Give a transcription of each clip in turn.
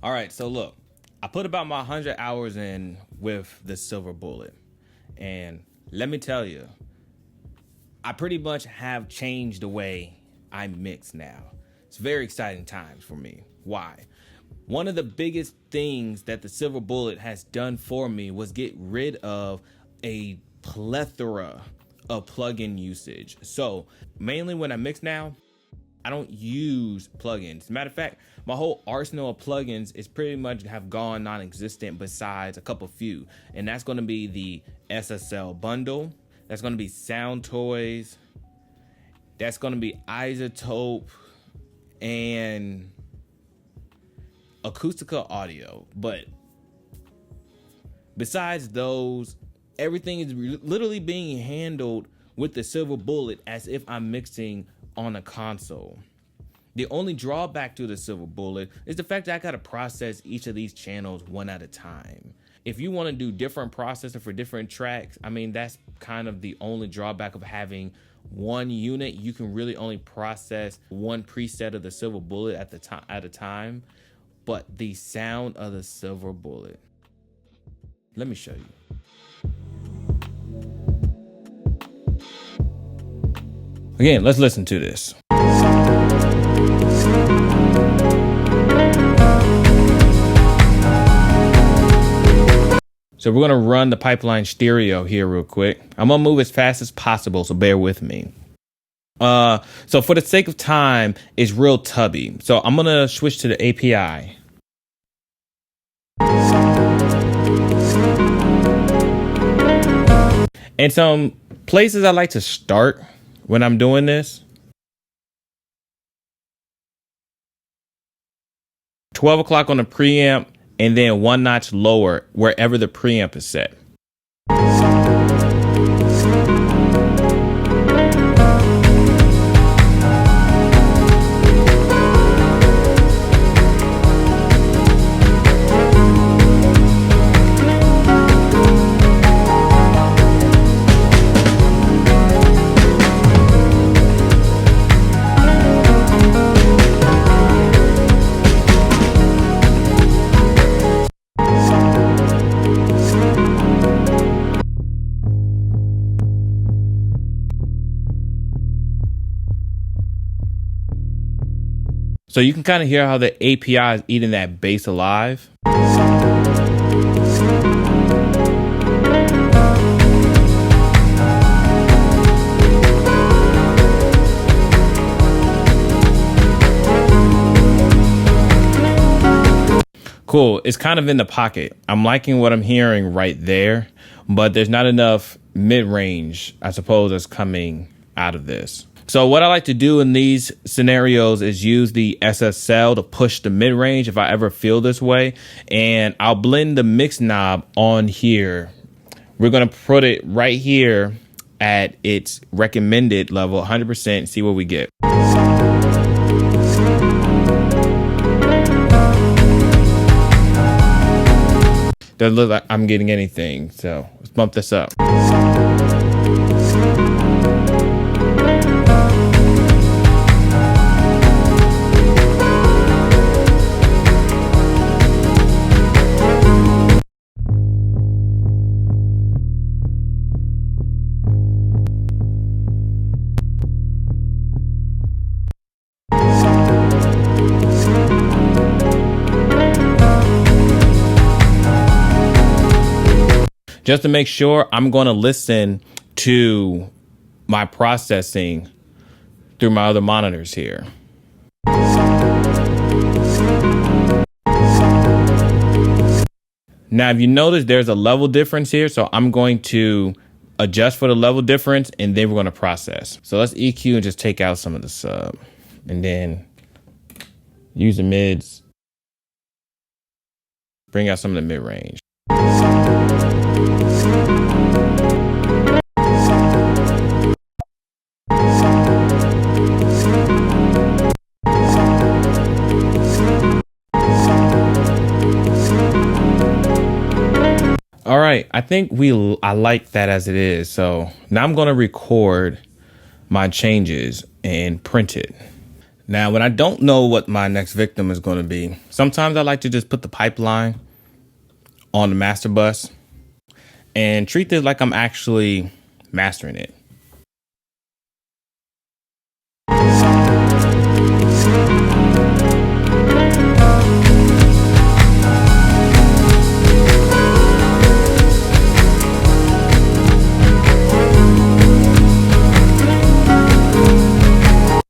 All right, so look, I put about my 100 hours in with the Silver Bullet. And let me tell you, I pretty much have changed the way I mix now. It's very exciting times for me. Why? One of the biggest things that the Silver Bullet has done for me was get rid of a plethora of plugin usage. So mainly when I mix now, I don't use plugins. As a matter of fact, my whole arsenal of plugins is pretty much have gone non-existent besides a couple few. And that's going to be the SSL bundle. That's going to be Sound Toys. That's going to be Isotope and Acoustica Audio. But besides those, everything is literally being handled with the Silver Bullet as if I'm mixing on a console. The only drawback to the Silver Bullet is the fact that I gotta process each of these channels one at a time. If you want to do different processor for different tracks, I mean, that's kind of the only drawback of having one unit. You can really only process one preset of the Silver Bullet at a time. But the sound of the Silver Bullet, let me show you. Again, let's listen to this. So we're gonna run the pipeline stereo here real quick. I'm gonna move as fast as possible, so bear with me. So for the sake of time, it's real tubby. So I'm gonna switch to the API. And some places I like to start when I'm doing this. 12 o'clock on the preamp, and then one notch lower wherever the preamp is set. So you can kind of hear how the API is eating that bass alive. Cool. It's kind of in the pocket. I'm liking what I'm hearing right there, but there's not enough mid-range, I suppose, that's coming out of this. So what I like to do in these scenarios is use the SSL to push the mid-range if I ever feel this way. And I'll blend the mix knob on here. We're going to put it right here at its recommended level, 100%, and see what we get. Doesn't look like I'm getting anything, so let's bump this up. Just to make sure, I'm going to listen to my processing through my other monitors here. Now, if you notice, there's a level difference here, so I'm going to adjust for the level difference, and then we're going to process. So let's EQ and just take out some of the sub, and then use the mids, bring out some of the mid-range. All right, I think I like that as it is. So now I'm going to record my changes and print it. Now, when I don't know what my next victim is going to be, sometimes I like to just put the pipeline on the master bus and treat this like I'm actually mastering it.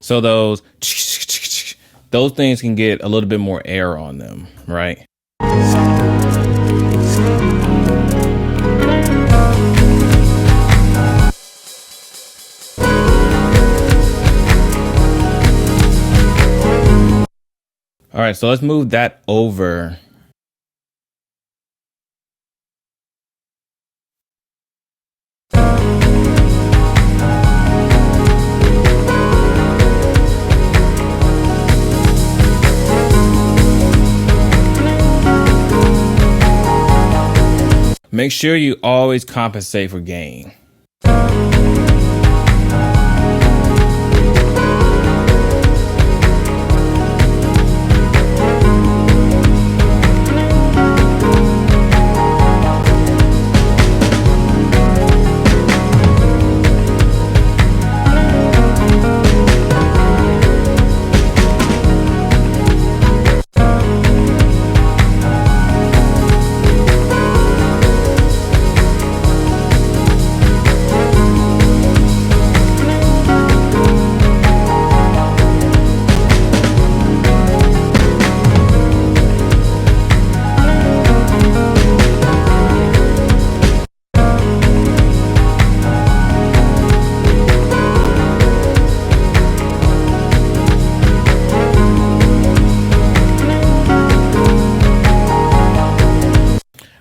So those things can get a little bit more air on them, right? All right, so let's move that over. Make sure you always compensate for gain.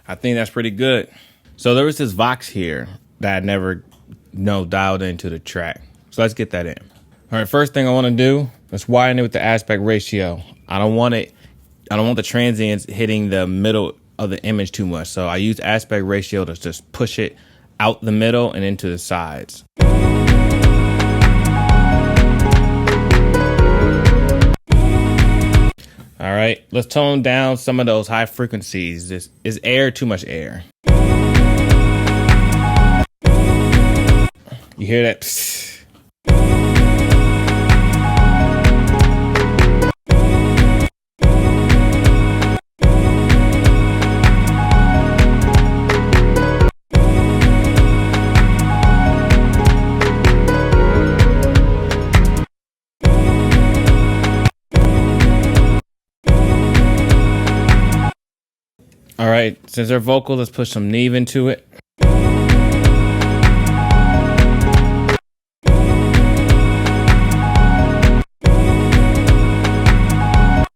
I think that's pretty good. So there was this Vox here that I never dialed into the track. So let's get that in. All right, first thing I want to do, let's widen it with the aspect ratio. I don't want the transients hitting the middle of the image too much. So I use aspect ratio to just push it out the middle and into the sides. All right, let's tone down some of those high frequencies. This is air, too much air. You hear that? Psst. All right, since they're vocal, let's push some Neve into it.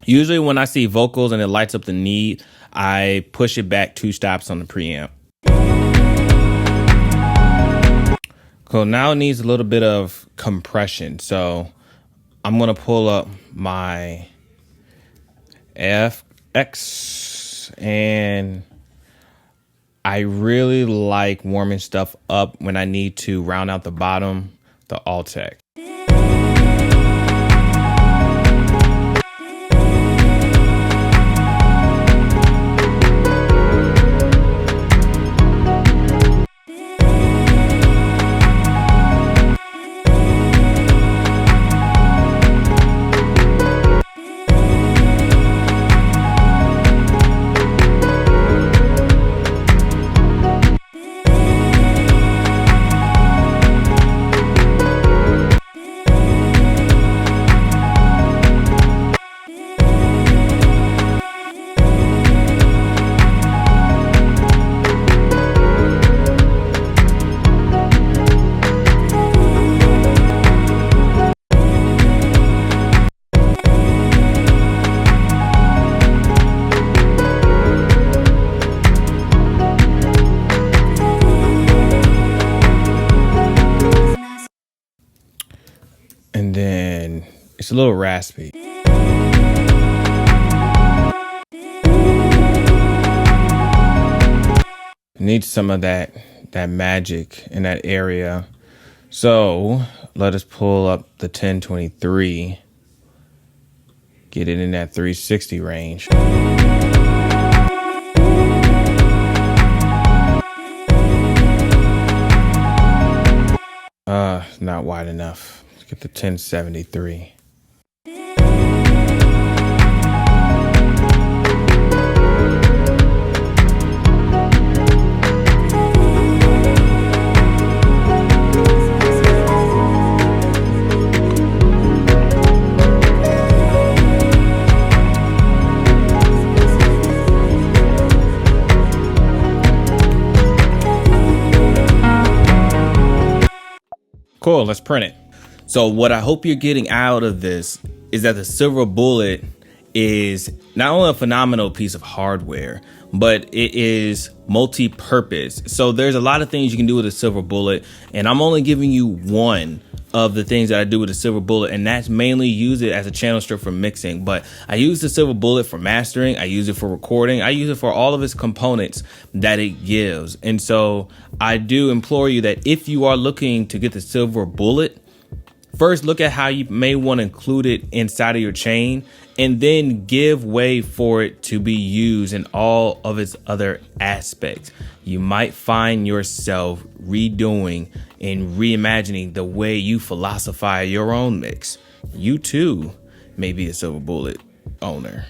Usually when I see vocals and it lights up the Neve, I push it back 2 stops on the preamp. Cool, now it needs a little bit of compression. So I'm gonna pull up my AFX. And I really like warming stuff up when I need to round out the bottom, the ALT-436C. And then it's a little raspy. Need some of that magic in that area. So let us pull up the 1023 Get it in that 360 range. Not wide enough. Let's get the 1073. Cool, let's print it. So what I hope you're getting out of this is that the silver bullet is not only a phenomenal piece of hardware, but it is multi-purpose. So there's a lot of things you can do with a silver bullet, and I'm only giving you one of the things that I do with a silver bullet, and that's mainly use it as a channel strip for mixing. But I use the silver bullet for mastering, I use it for recording, I use it for all of its components that it gives. And so I do implore you that if you are looking to get the silver bullet, first look at how you may want to include it inside of your chain, and then give way for it to be used in all of its other aspects. You might find yourself redoing and reimagining the way you philosophize your own mix. You too may be a silver bullet owner.